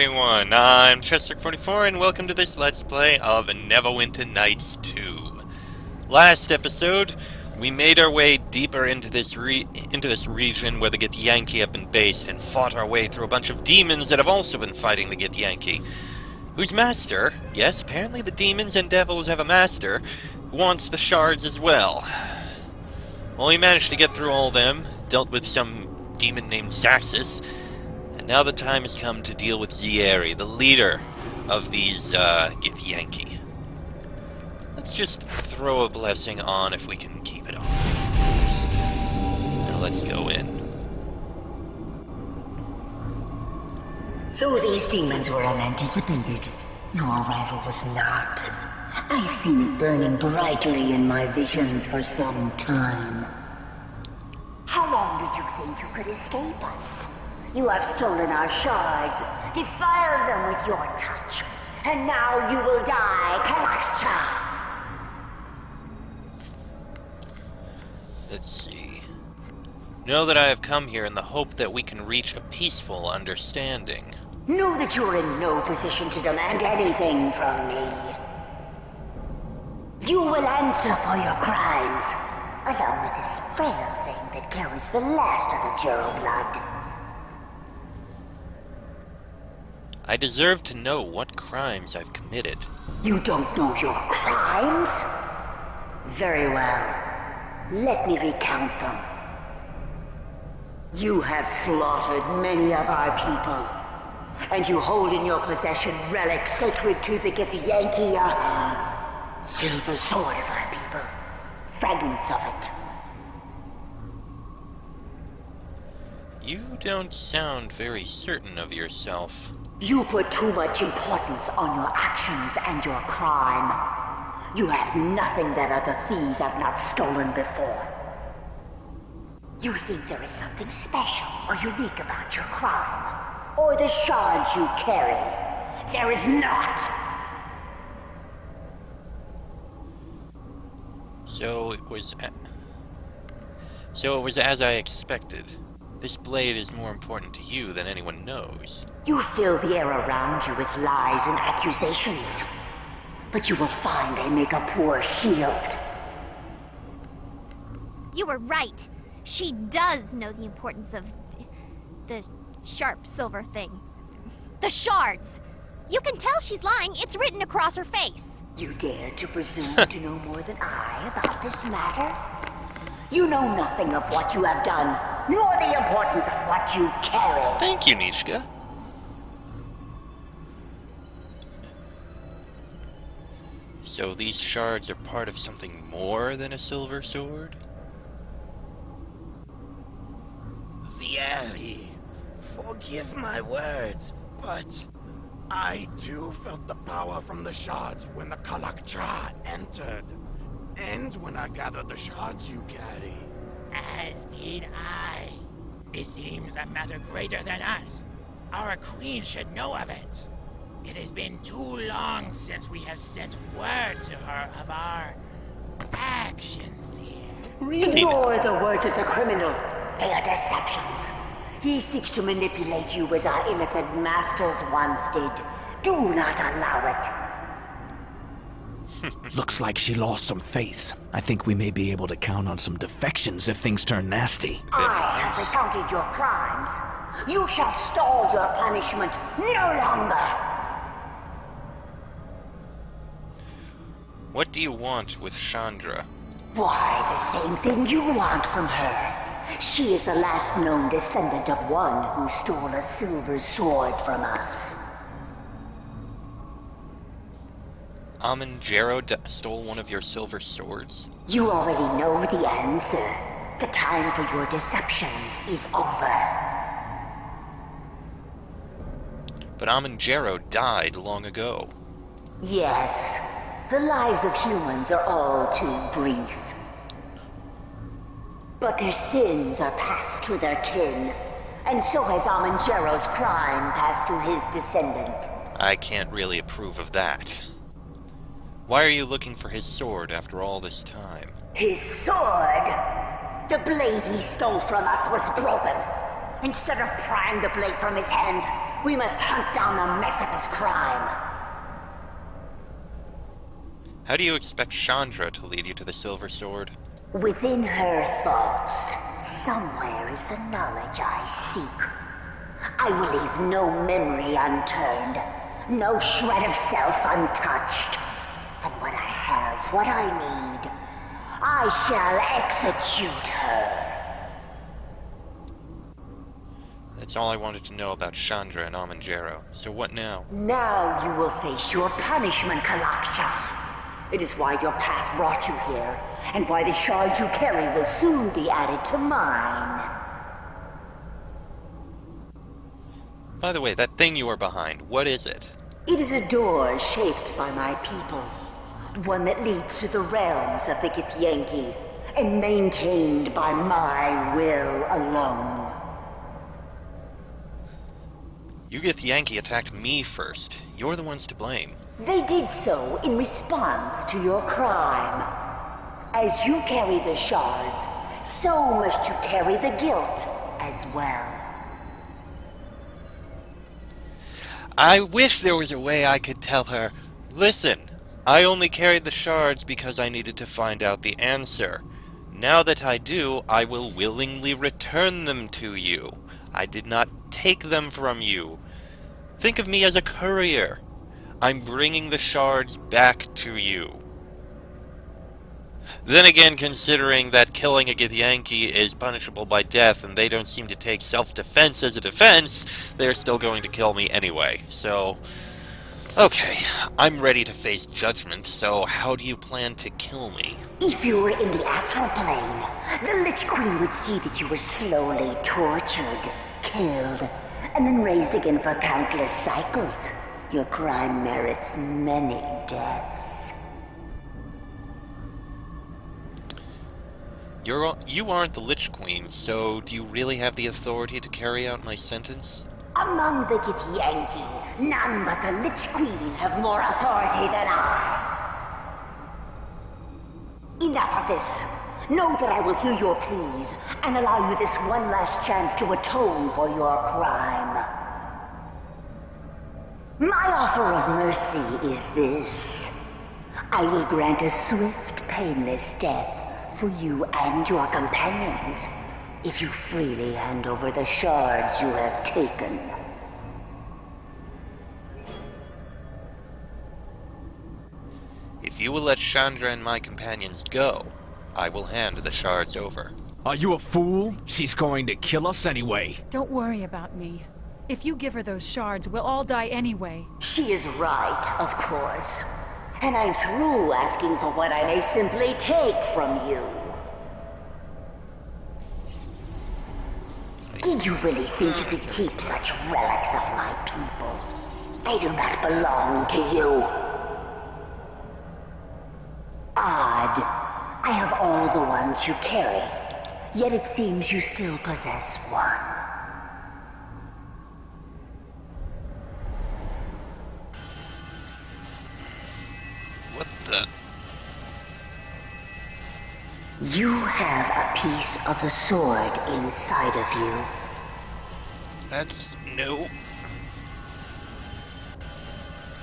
everyone, I'm Chester44 and welcome to this Let's Play of Neverwinter Nights 2. Last episode, we made our way deeper into this region where the Githyanki have been based and fought our way through a bunch of demons that have also been fighting the Githyanki, whose master, yes, apparently the demons and devils have a master, who wants the shards as well. Well, we managed to get through all of them, dealt with some demon named Zaxxus, and now the time has come to deal with Zieri, the leader of these Githyanki. Let's just throw a blessing on if we can keep it on. Now let's go in. Though these demons were unanticipated, your arrival was not. I've seen it burning brightly in my visions for some time. How long did you think you could escape us? You have stolen our shards, defiled them with your touch, and now you will die, Kalakcha! Let's see. Know that I have come here in the hope that we can reach a peaceful understanding. Know that you're in no position to demand anything from me. You will answer for your crimes, along with this frail thing that carries the last of the Jero blood. I deserve to know what crimes I've committed. You don't know your crimes? Very well. Let me recount them. You have slaughtered many of our people, and you hold in your possession relics sacred to the Githyanki, silver sword of our people, fragments of it. You don't sound very certain of yourself. You put too much importance on your actions and your crime. You have nothing that other thieves have not stolen before. You think there is something special or unique about your crime, or the shards you carry. There is not. So it was as I expected. This blade is more important to you than anyone knows. You fill the air around you with lies and accusations, but you will find they make a poor shield. You were right. She does know the importance of the sharp silver thing. The shards! You can tell she's lying. It's written across her face. You dare to presume to know more than I about this matter? You know nothing of what you have done, nor the importance of what you carry. Thank you, Nishka. So these shards are part of something more than a silver sword? Zieri, forgive my words, but I too felt the power from the shards when the Kalakcha entered. And when I gathered the shards you carry. As did I. It seems a matter greater than us. Our queen should know of it. It has been too long since we have sent word to her of our actions here. Really? Ignore the words of the criminal. They are deceptions. He seeks to manipulate you as our Illithid masters once did. Do not allow it. Looks like she lost some face. I think we may be able to count on some defections if things turn nasty. I have recounted your crimes. You shall stall your punishment no longer. What do you want with Chandra? Why, the same thing you want from her. She is the last known descendant of one who stole a silver sword from us. Jero stole one of your silver swords? You already know the answer. The time for your deceptions is over. But Jero died long ago. Yes, the lives of humans are all too brief. But their sins are passed to their kin, and so has Jero's crime passed to his descendant. I can't really approve of that. Why are you looking for his sword after all this time? His sword? The blade he stole from us was broken. Instead of prying the blade from his hands, We must hunt down the mess of his crime. How do you expect Chandra to lead you to the Silver Sword? Within her thoughts, somewhere is the knowledge I seek. I will leave no memory unturned, no shred of self untouched. And when I have what I need, I shall execute her. That's all I wanted to know about Chandra and Amanjaro. So what now? Now you will face your punishment, Kalaksha. It is why your path brought you here, and why the shards you carry will soon be added to mine. By the way, that thing you are behind, what is it? It is a door shaped by my people. One that leads to the realms of the Githyanki, and maintained by my will alone. You Githyanki attacked me first. You're the ones to blame. They did so in response to your crime. As you carry the shards, so must you carry the guilt as well. I wish there was a way I could tell her, listen, I only carried the shards because I needed to find out the answer. Now that I do, I will willingly return them to you. I did not take them from you. Think of me as a courier. I'm bringing the shards back to you. Then again, considering that killing a Githyanki is punishable by death and they don't seem to take self-defense as a defense, they're still going to kill me anyway. So, okay, I'm ready to face judgment, so how do you plan to kill me? If you were in the astral plane, the Lich Queen would see that you were slowly tortured, killed, and then raised again for countless cycles. Your crime merits many deaths. You aren't the Lich Queen, so do you really have the authority to carry out my sentence? Among the Githyanki, none but the Lich Queen have more authority than I. Enough of this. Know that I will hear your pleas and allow you this one last chance to atone for your crime. My offer of mercy is this. I will grant a swift, painless death for you and your companions if you freely hand over the shards you have taken. If you will let Chandra and my companions go, I will hand the shards over. Are you a fool? She's going to kill us anyway. Don't worry about me. If you give her those shards, we'll all die anyway. She is right, of course. And I'm through asking for what I may simply take from you. Did you really think you could keep such relics of my people? They do not belong to you. Odd. I have all the ones you carry, yet it seems you still possess one. What the? You have a piece of the sword inside of you. That's no.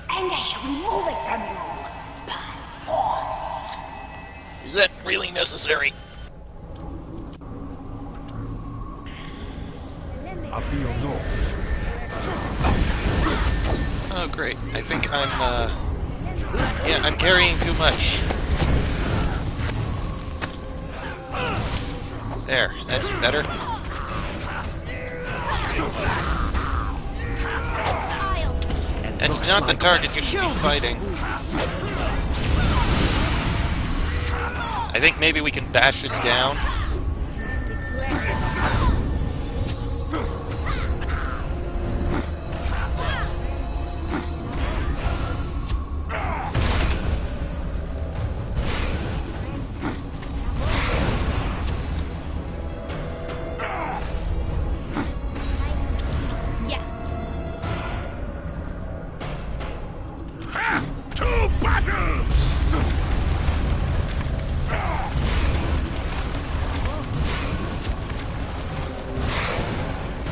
And I shall remove it from you by force. Is that really necessary? Oh, great. I think I'm carrying too much. There, that's better. That's not the target you should be fighting. I think maybe we can bash this down. Yes. To battle!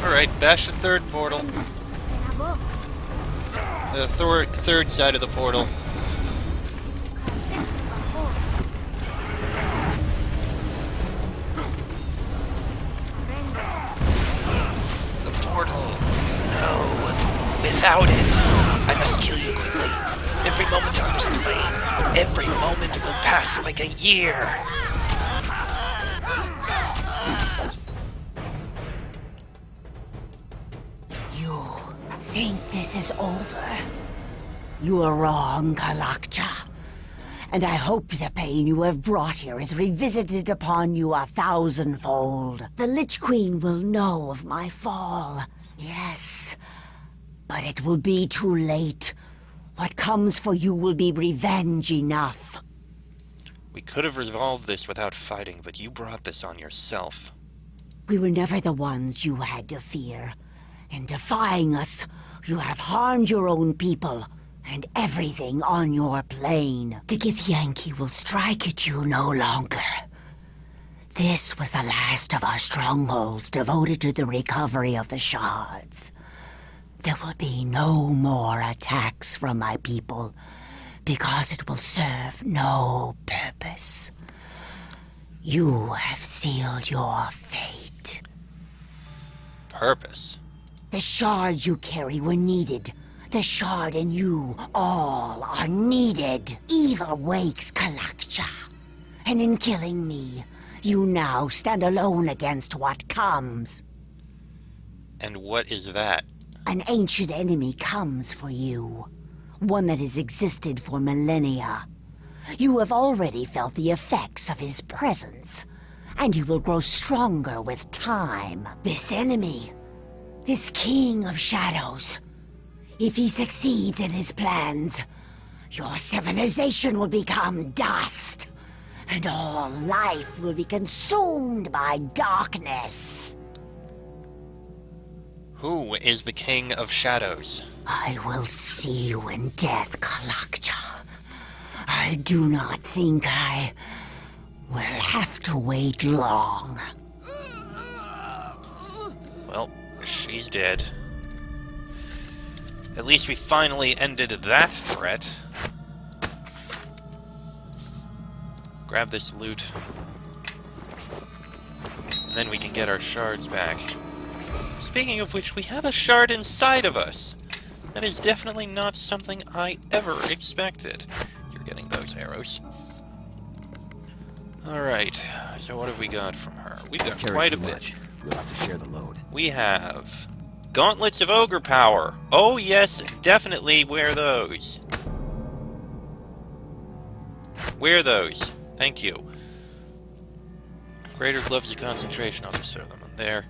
Alright, bash the third portal. Whoa. The third side of the portal. The portal. No. Without it, I must kill you quickly. Every moment on this plane, every moment will pass like a year. You think this is over? You are wrong, Kalakcha. And I hope the pain you have brought here is revisited upon you 1,000-fold. The Lich Queen will know of my fall, yes. But it will be too late. What comes for you will be revenge enough. We could have resolved this without fighting, but you brought this on yourself. We were never the ones you had to fear. In defying us, you have harmed your own people and everything on your plane. The Githyanki will strike at you no longer. This was the last of our strongholds devoted to the recovery of the shards. There will be no more attacks from my people, because it will serve no purpose. You have sealed your fate. Purpose? The shards you carry were needed. The shard and you all are needed. Evil wakes, Kalakcha. And in killing me, you now stand alone against what comes. And what is that? An ancient enemy comes for you. One that has existed for millennia. You have already felt the effects of his presence, and he will grow stronger with time. This enemy, this king of shadows, if he succeeds in his plans, your civilization will become dust, and all life will be consumed by darkness. Who is the King of Shadows? I will see you in death, Kalakcha. I do not think I will have to wait long. Well, she's dead. At least we finally ended that threat. Grab this loot. And then we can get our shards back. Speaking of which, we have a shard inside of us. That is definitely not something I ever expected. You're getting those arrows. Alright, so what have we got from her? We've got quite a bit. We'll have to share the load. We have Gauntlets of Ogre Power. Oh yes, definitely wear those. Wear those. Thank you. Greater Gloves of Concentration. I'll just throw them on there.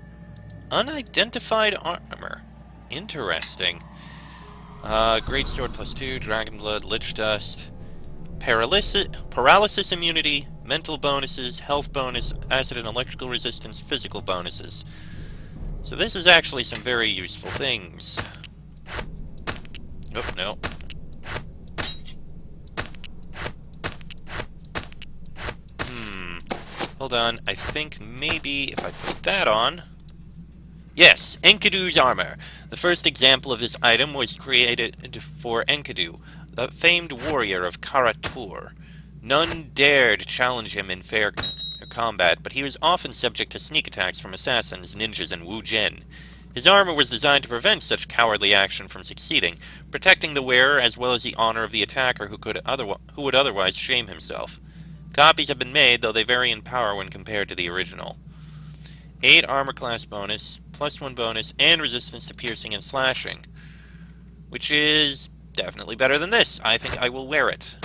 Unidentified armor. Interesting. Great Sword +2, Dragon Blood, Lich Dust, Paralysis immunity, mental bonuses, health bonus, acid and electrical resistance, physical bonuses. So this is actually some very useful things. Oh, no. Hold on. I think maybe if I put that on... Yes, Enkidu's armor. The first example of this item was created for Enkidu, the famed warrior of Karatur. None dared challenge him in fair combat, but he was often subject to sneak attacks from assassins, ninjas, and Wu Jin. His armor was designed to prevent such cowardly action from succeeding, protecting the wearer as well as the honor of the attacker who would otherwise shame himself. Copies have been made, though they vary in power when compared to the original. 8 armor class bonus, +1 bonus, and resistance to piercing and slashing. Which is definitely better than this. I think I will wear it.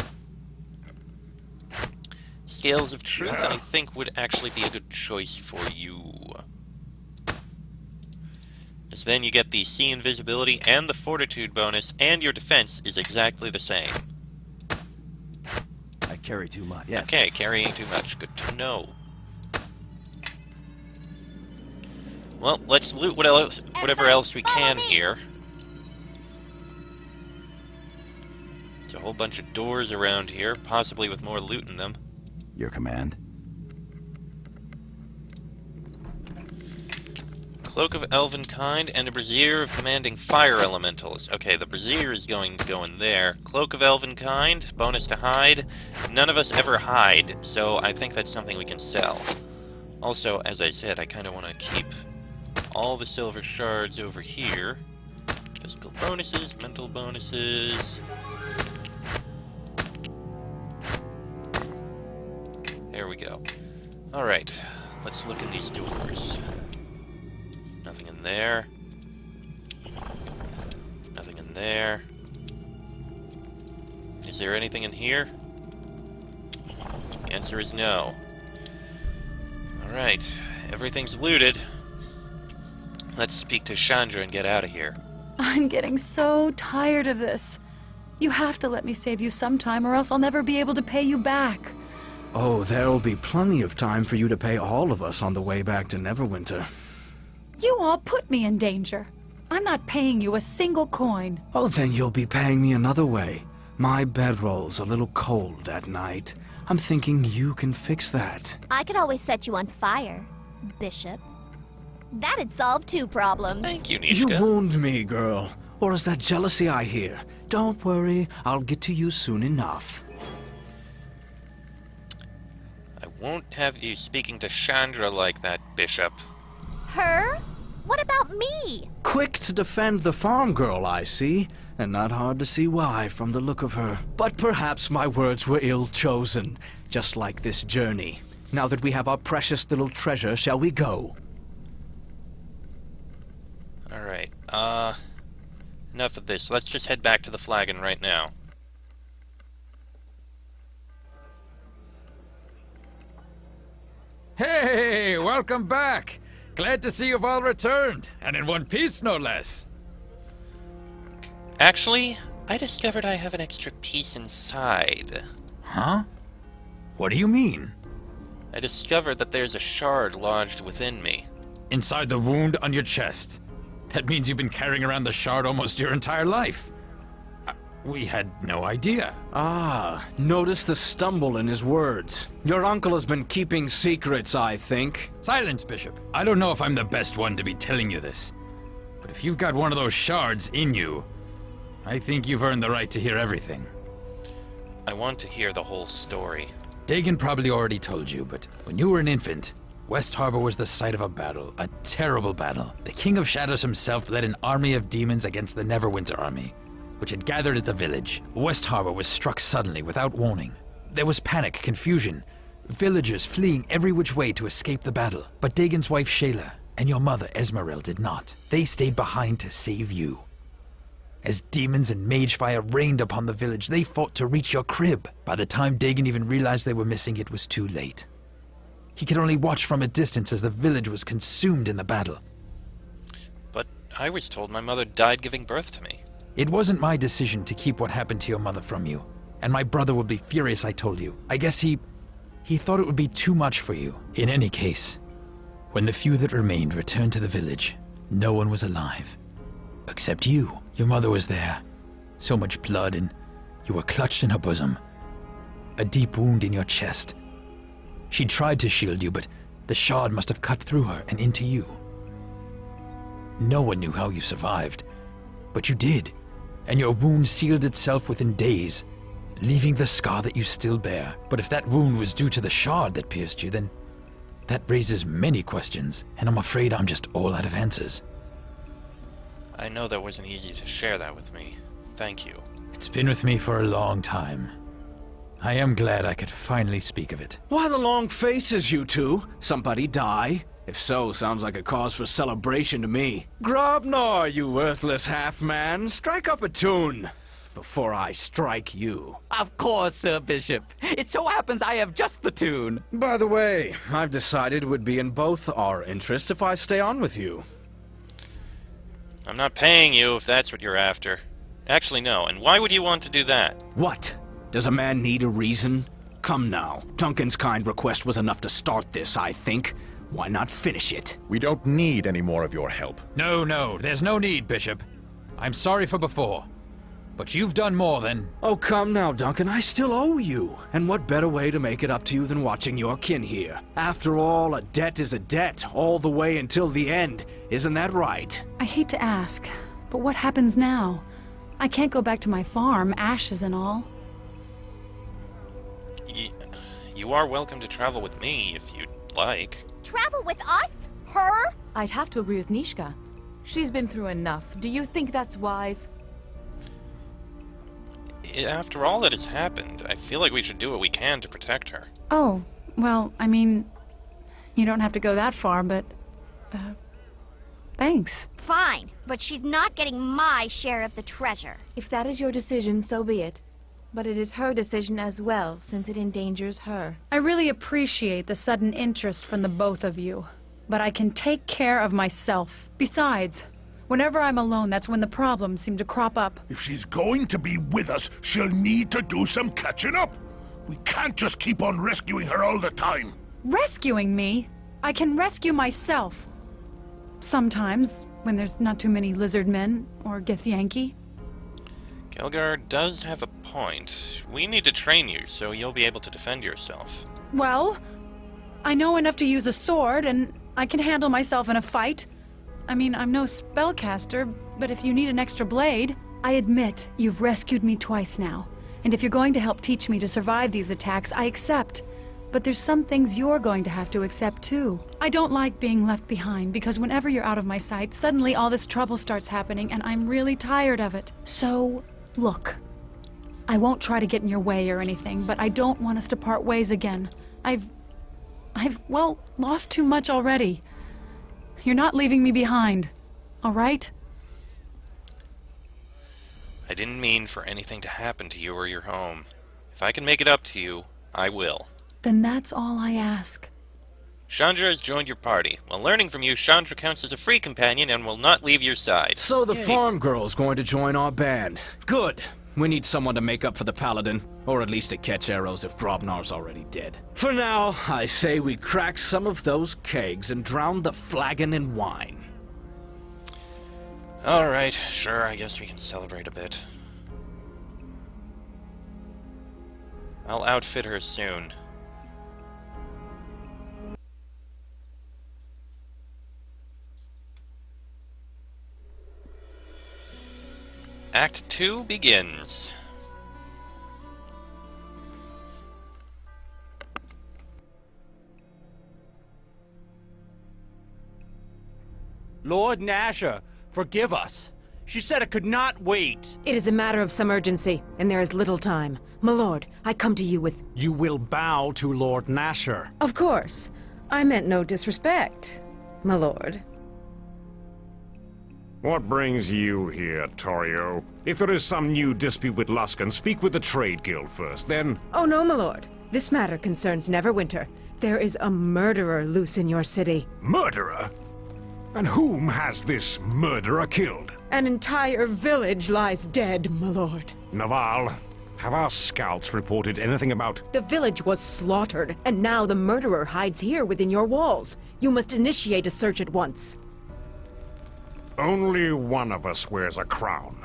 Scales of Truth, I think, would actually be a good choice for you. As then you get the See Invisibility and the Fortitude bonus, and your defense is exactly the same. I carry too much. Yes. Okay, carrying too much. Good to know. Well, let's loot whatever else we can here. There's a whole bunch of doors around here, possibly with more loot in them. Your command. Cloak of Elvenkind and a Brazier of Commanding Fire Elementals. Okay, the Brazier is going to go in there. Cloak of Elvenkind, bonus to hide. None of us ever hide, so I think that's something we can sell. Also, as I said, I kind of want to keep all the silver shards over here. Physical bonuses, mental bonuses. There we go. Alright, let's look at these doors. Nothing in there. Nothing in there. Is there anything in here? The answer is no. Alright, everything's looted. Let's speak to Chandra and get out of here. I'm getting so tired of this. You have to let me save you sometime, or else I'll never be able to pay you back. Oh, there'll be plenty of time for you to pay all of us on the way back to Neverwinter. You all put me in danger. I'm not paying you a single coin. Oh, then you'll be paying me another way. My bedroll's a little cold at night. I'm thinking you can fix that. I could always set you on fire, Bishop. That'd solve 2 problems. Thank you, You Nishka. wound me, girl. Or is that jealousy I hear? Don't worry, I'll get to you soon enough. I won't have you speaking to Chandra like that, Bishop. Her? What about me? Quick to defend the farm girl, I see. And not hard to see why from the look of her. But perhaps my words were ill-chosen, just like this journey. Now that we have our precious little treasure, shall we go? Alright, enough of this. Let's just head back to the flagon right now. Hey, welcome back! Glad to see you've all returned, and in one piece, no less. Actually, I discovered I have an extra piece inside. Huh? What do you mean? I discovered that there's a shard lodged within me. Inside the wound on your chest. That means you've been carrying around the shard almost your entire life. We had no idea. Ah, notice the stumble in his words. Your uncle has been keeping secrets, I think. Silence, Bishop. I don't know if I'm the best one to be telling you this. But if you've got one of those shards in you, I think you've earned the right to hear everything. I want to hear the whole story. Dagon probably already told you, but when you were an infant, West Harbor was the site of a battle, a terrible battle. The King of Shadows himself led an army of demons against the Neverwinter army, which had gathered at the village. West Harbor was struck suddenly, without warning. There was panic, confusion, villagers fleeing every which way to escape the battle. But Dagon's wife Shayla and your mother Esmeril did not. They stayed behind to save you. As demons and mage fire rained upon the village, they fought to reach your crib. By the time Dagon even realized they were missing, it was too late. He could only watch from a distance as the village was consumed in the battle. But I was told my mother died giving birth to me. It wasn't my decision to keep what happened to your mother from you. And my brother would be furious I told you. I guess he thought it would be too much for you. In any case, when the few that remained returned to the village, no one was alive. Except you. Your mother was there. So much blood, and you were clutched in her bosom. A deep wound in your chest. She tried to shield you, but the shard must have cut through her and into you. No one knew how you survived, but you did, and your wound sealed itself within days, leaving the scar that you still bear. But if that wound was due to the shard that pierced you, then that raises many questions, and I'm afraid I'm just all out of answers. I know that wasn't easy to share that with me. Thank you. It's been with me for a long time. I am glad I could finally speak of it. Why the long faces, you two? Somebody die? If so, sounds like a cause for celebration to me. Grobnar, you worthless half-man, strike up a tune before I strike you. Of course, Sir Bishop. It so happens I have just the tune. By the way, I've decided it would be in both our interests if I stay on with you. I'm not paying you if that's what you're after. Actually, no. And why would you want to do that? What? Does a man need a reason? Come now. Duncan's kind request was enough to start this, I think. Why not finish it? We don't need any more of your help. No, there's no need, Bishop. I'm sorry for before. But you've done more than... Oh, come now, Duncan, I still owe you. And what better way to make it up to you than watching your kin here? After all, a debt is a debt, all the way until the end. Isn't that right? I hate to ask, but what happens now? I can't go back to my farm, ashes and all. You are welcome to travel with me if you'd like. Travel with us? Her? I'd have to agree with Nishka. She's been through enough. Do you think that's wise? After all that has happened, I feel like we should do what we can to protect her. Oh, well, I mean, you don't have to go that far, but... thanks. Fine, but she's not getting my share of the treasure. If that is your decision, so be it. But it is her decision as well, since it endangers her. I really appreciate the sudden interest from the both of you, but I can take care of myself. Besides, whenever I'm alone, that's when the problems seem to crop up. If she's going to be with us, she'll need to do some catching up. We can't just keep on rescuing her all the time. Rescuing me? I can rescue myself. Sometimes, when there's not too many lizard men or Githyanki. Gelgar does have a point. We need to train you so you'll be able to defend yourself. Well, I know enough to use a sword, and I can handle myself in a fight. I mean, I'm no spellcaster, but if you need an extra blade... I admit, you've rescued me twice now, and if you're going to help teach me to survive these attacks, I accept. But there's some things you're going to have to accept too. I don't like being left behind, because whenever you're out of my sight, suddenly all this trouble starts happening, and I'm really tired of it. So, look. I won't try to get in your way or anything, but I don't want us to part ways again. I've, well, lost too much already. You're not leaving me behind, all right? I didn't mean for anything to happen to you or your home. If I can make it up to you, I will. Then that's all I ask. Chandra has joined your party. While learning from you, Chandra counts as a free companion and will not leave your side. So the farm girl's going to join our band. Good. We need someone to make up for the paladin, or at least to catch arrows if Grobnar's already dead. For now, I say we crack some of those kegs and drown the flagon in wine. Alright, sure, I guess we can celebrate a bit. I'll outfit her soon. Act 2 begins. Lord Nasher, forgive us. She said it could not wait. It is a matter of some urgency, and there is little time. My lord, I come to you with... You will bow to Lord Nasher. Of course. I meant no disrespect, my lord. What brings you here, Torio? If there is some new dispute with Luskan, speak with the Trade Guild first, then... Oh no, my lord. This matter concerns Neverwinter. There is a murderer loose in your city. Murderer? And whom has this murderer killed? An entire village lies dead, my lord. Naval, have our scouts reported anything about... The village was slaughtered, and now the murderer hides here within your walls. You must initiate a search at once. Only one of us wears a crown.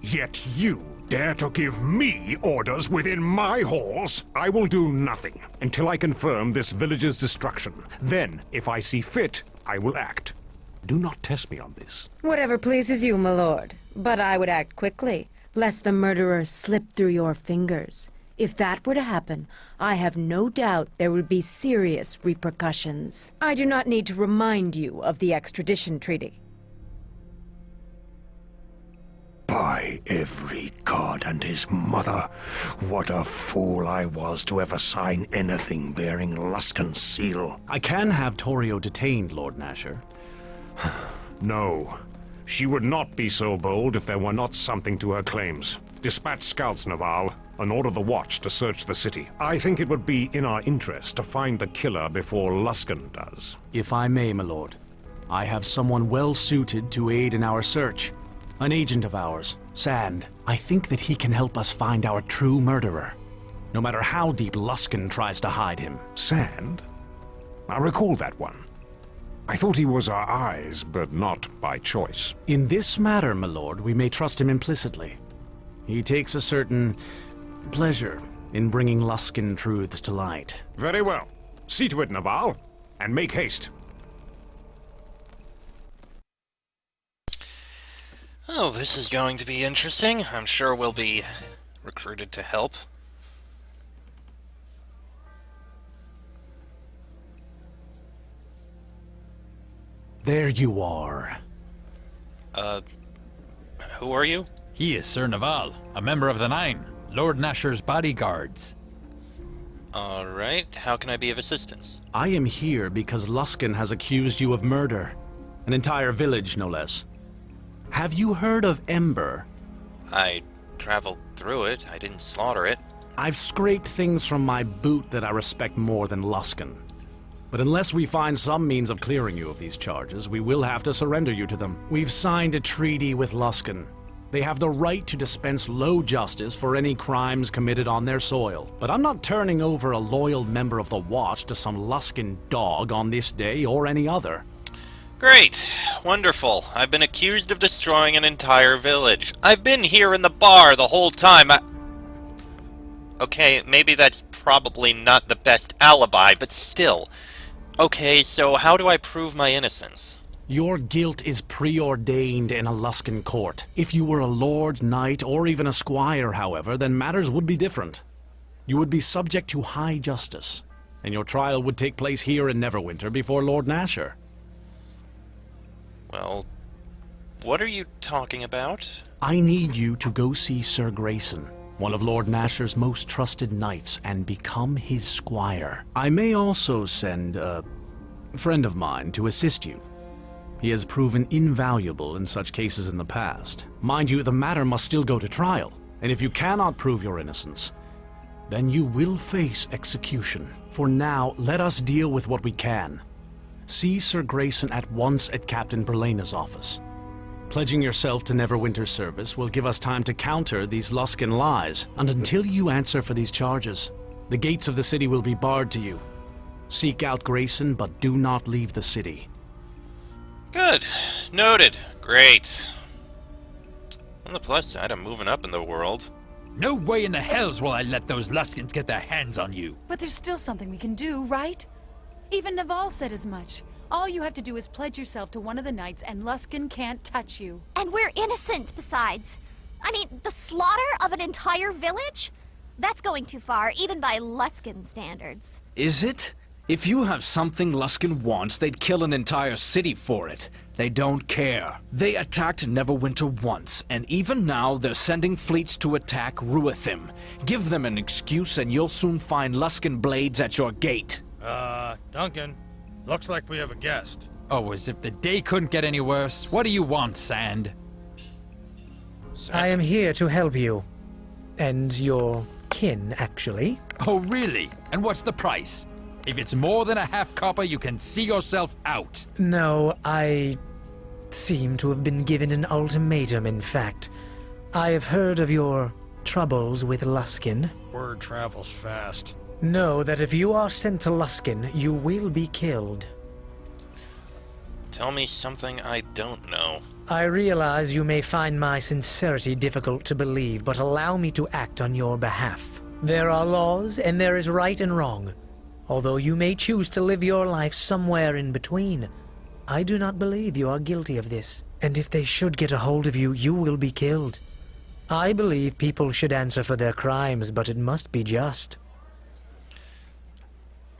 Yet you dare to give me orders within my halls? I will do nothing until I confirm this village's destruction. Then, if I see fit, I will act. Do not test me on this. Whatever pleases you, my lord. But I would act quickly, lest the murderer slip through your fingers. If that were to happen, I have no doubt there would be serious repercussions. I do not need to remind you of the extradition treaty. By every god and his mother, what a fool I was to ever sign anything bearing Luskan's seal. I can have Torio detained, Lord Nasher. No. She would not be so bold if there were not something to her claims. Dispatch scouts, Naval, and order the Watch to search the city. I think it would be in our interest to find the killer before Luskan does. If I may, my lord, I have someone well suited to aid in our search. An agent of ours, Sand. I think that he can help us find our true murderer, no matter how deep Luskan tries to hide him. Sand? I recall that one. I thought he was our eyes, but not by choice. In this matter, my lord, we may trust him implicitly. He takes a certain pleasure in bringing Luskan truths to light. Very well. See to it, Naval, and make haste. Oh, this is going to be interesting. I'm sure we'll be recruited to help. There you are. Who are you? He is Sir Naval, a member of the Nine, Lord Nasher's bodyguards. Alright, how can I be of assistance? I am here because Luskan has accused you of murder. An entire village, no less. Have you heard of Ember? I traveled through it. I didn't slaughter it. I've scraped things from my boot that I respect more than Luskan. But unless we find some means of clearing you of these charges, we will have to surrender you to them. We've signed a treaty with Luskan. They have the right to dispense low justice for any crimes committed on their soil. But I'm not turning over a loyal member of the Watch to some Luskan dog on this day or any other. Great. Wonderful. I've been accused of destroying an entire village. I've been here in the bar the whole time. Okay, maybe that's probably not the best alibi, but still. Okay, so how do I prove my innocence? Your guilt is preordained in a Luskan court. If you were a lord, knight, or even a squire, however, then matters would be different. You would be subject to high justice, and your trial would take place here in Neverwinter before Lord Nasher. Well, what are you talking about? I need you to go see Sir Grayson, one of Lord Nasher's most trusted knights, and become his squire. I may also send a friend of mine to assist you. He has proven invaluable in such cases in the past. Mind you, the matter must still go to trial, and if you cannot prove your innocence, then you will face execution. For now, let us deal with what we can. See Sir Grayson at once at Captain Berlena's office. Pledging yourself to Neverwinter's service will give us time to counter these Luskan lies, and until you answer for these charges, the gates of the city will be barred to you. Seek out Grayson, but do not leave the city. Good. Noted. Great. On the plus side, I'm moving up in the world. No way in the hells will I let those Luskans get their hands on you. But there's still something we can do, right? Even Naval said as much. All you have to do is pledge yourself to one of the knights and Luskan can't touch you. And we're innocent, besides. I mean, the slaughter of an entire village? That's going too far, even by Luskan standards. Is it? If you have something Luskan wants, they'd kill an entire city for it. They don't care. They attacked Neverwinter once, and even now they're sending fleets to attack Ruithim. Give them an excuse and you'll soon find Luskan blades at your gate. Duncan, looks like we have a guest. Oh, as if the day couldn't get any worse. What do you want, Sand? I am here to help you. And your kin, actually. Oh, really? And what's the price? If it's more than a half copper, you can see yourself out. No, I seem to have been given an ultimatum, in fact. I have heard of your troubles with Luskan. Word travels fast. Know that if you are sent to Luskan, you will be killed. Tell me something I don't know. I realize you may find my sincerity difficult to believe, but allow me to act on your behalf. There are laws, and there is right and wrong. Although you may choose to live your life somewhere in between, I do not believe you are guilty of this. And if they should get a hold of you, you will be killed. I believe people should answer for their crimes, but it must be just.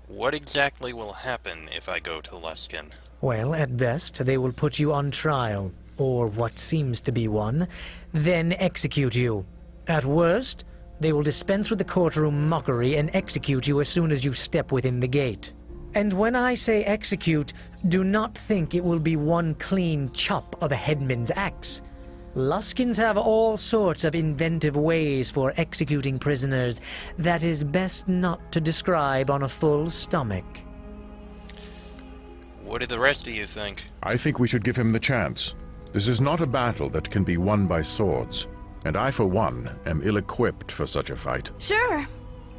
What exactly will happen if I go to Luskan? Well, at best, they will put you on trial, or what seems to be one, then execute you. At worst, they will dispense with the courtroom mockery and execute you as soon as you step within the gate. And when I say execute, do not think it will be one clean chop of a headman's axe. Luskans have all sorts of inventive ways for executing prisoners that is best not to describe on a full stomach. What do the rest of you think? I think we should give him the chance. This is not a battle that can be won by swords, and I, for one, am ill-equipped for such a fight. Sure.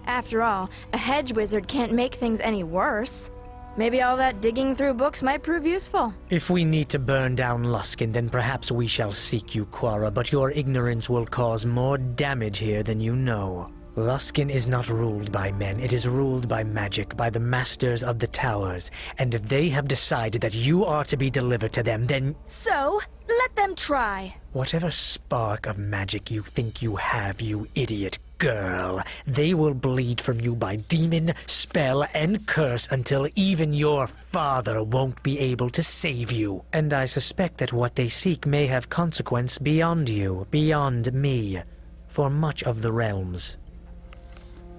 After all, a hedge wizard can't make things any worse. Maybe all that digging through books might prove useful. If we need to burn down Luskan, then perhaps we shall seek you, Quara, but your ignorance will cause more damage here than you know. Luskan is not ruled by men, it is ruled by magic, by the masters of the towers. And if they have decided that you are to be delivered to them, then... So, let them try. Whatever spark of magic you think you have, you idiot girl, they will bleed from you by demon, spell, and curse until even your father won't be able to save you. And I suspect that what they seek may have consequence beyond you, beyond me, for much of the realms.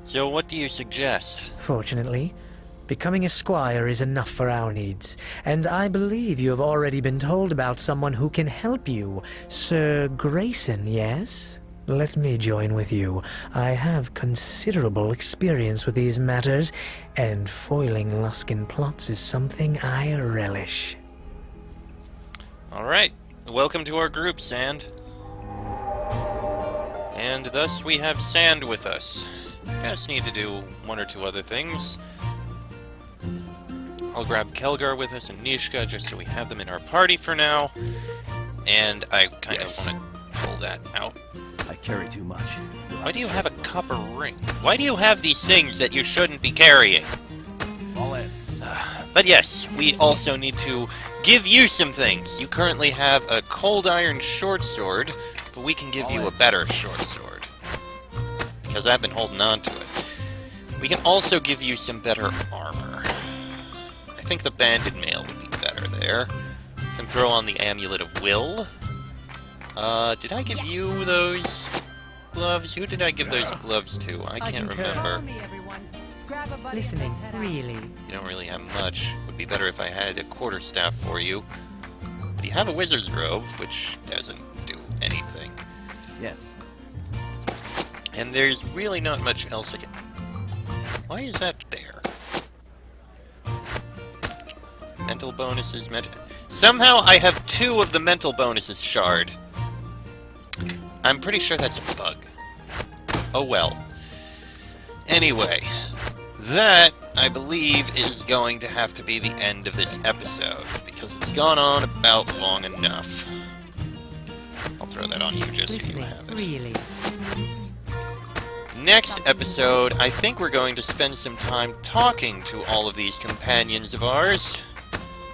So what do you suggest? Fortunately, becoming a squire is enough for our needs, and I believe you have already been told about someone who can help you. Sir Grayson, yes? Let me join with you. I have considerable experience with these matters, and foiling Luskan plots is something I relish. Alright, welcome to our group, Sand. And thus we have Sand with us. Just need to do one or two other things. I'll grab Kelgar with us and Nishka just so we have them in our party for now. And I kind of want to pull that out. I carry too much. Why do you have a copper ring? Why do you have these things that you shouldn't be carrying? All in. But yes, we also need to give you some things. You currently have a cold iron short sword, but we can give you a better short sword. Because I've been holding on to it. We can also give you some better armor. I think the banded mail would be better there. Can throw on the amulet of will. Did I give you those gloves? Who did I give those gloves to? I can't remember. Listening, really? You don't really have much. Would be better if I had a quarterstaff for you. But you have a wizard's robe, which doesn't do anything. Yes. And there's really not much else I can... Why is that there? Mental bonuses, Somehow I have 2 of the mental bonuses shard. I'm pretty sure that's a bug. Oh well. Anyway, that, I believe, is going to have to be the end of this episode, because it's gone on about long enough. I'll throw that on you just so you have it. Really? Next episode, I think we're going to spend some time talking to all of these companions of ours.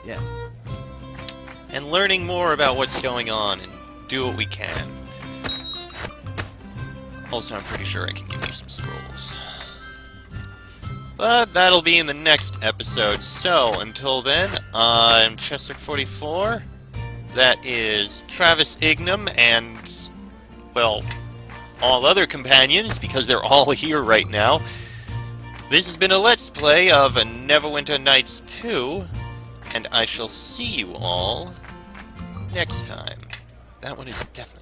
Yes. And learning more about what's going on and do what we can. Also, I'm pretty sure I can give you some scrolls. But that'll be in the next episode. So, until then, I'm Chester44. That is Travis Ignam and, well, all other companions, because they're all here right now. This has been a Let's Play of Neverwinter Nights 2, and I shall see you all next time. That one is definitely